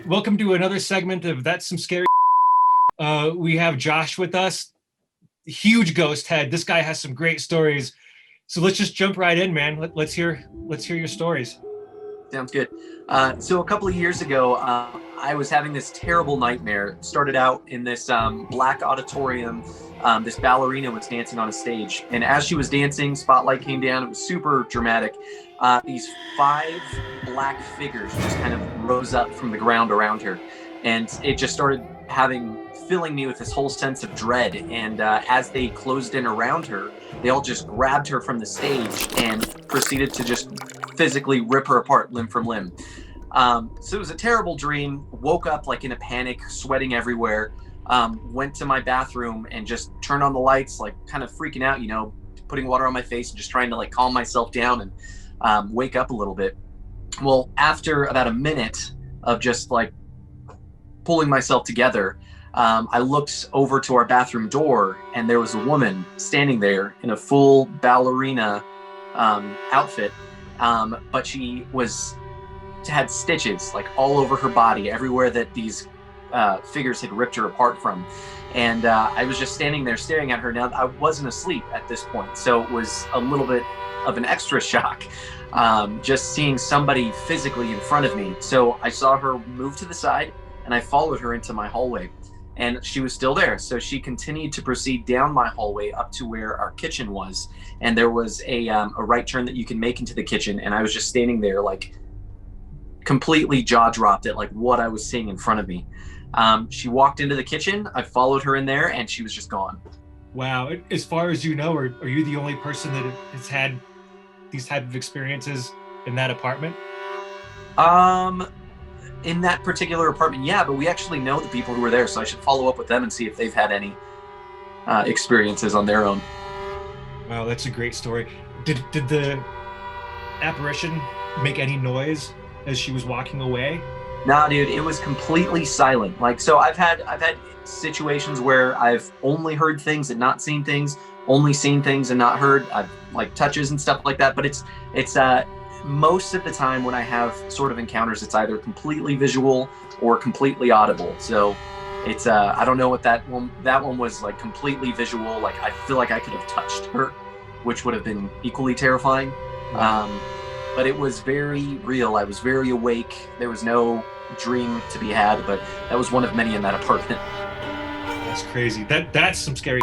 welcome to another segment of That's Some Scary. We have Josh with us, huge ghost head. This guy has some great stories. So let's just jump right in, man. Let's hear your stories. Sounds good. So a couple of years ago, I was having this terrible nightmare. It started out in this black auditorium. This ballerina was dancing on a stage. And as she was dancing, spotlight came down. It was super dramatic. These 5 black figures just kind of rose up from the ground around her. And it just started filling me with this whole sense of dread. And as they closed in around her, they all just grabbed her from the stage and proceeded to just physically rip her apart limb from limb. So it was a terrible dream. Woke up like in a panic, sweating everywhere. Went to my bathroom and just turned on the lights, like kind of freaking out, putting water on my face and just trying to like calm myself down and wake up a little bit. Well, after about a minute of just like pulling myself together, I looked over to our bathroom door and there was a woman standing there in a full ballerina outfit, but she had stitches like all over her body, everywhere that these figures had ripped her apart from. And I was just standing there staring at her. Now, I wasn't asleep at this point, so it was a little bit of an extra shock, just seeing somebody physically in front of me. So I saw her move to the side and I followed her into my hallway. And she was still there. So she continued to proceed down my hallway up to where our kitchen was. And there was a right turn that you can make into the kitchen. And I was just standing there like completely jaw dropped at like what I was seeing in front of me. She walked into the kitchen. I followed her in there and she was just gone. Wow. As far as you know, are you the only person that has had these type of experiences in that apartment? In that particular apartment, yeah, but we actually know the people who were there, so I should follow up with them and see if they've had any experiences on their own. Wow, that's a great story. Did the apparition make any noise as she was walking away? Nah, dude, it was completely silent. Like, so I've had situations where I've only heard things and not seen things, only seen things and not heard, like touches and stuff like that. But it's most of the time when I have sort of encounters, it's either completely visual or completely audible. So it's I don't know what that one was, like completely visual. Like I feel like I could have touched her, which would have been equally terrifying. But it was very real. I was very awake. There was no dream to be had, but that was one of many in that apartment. That's crazy. That's some scary.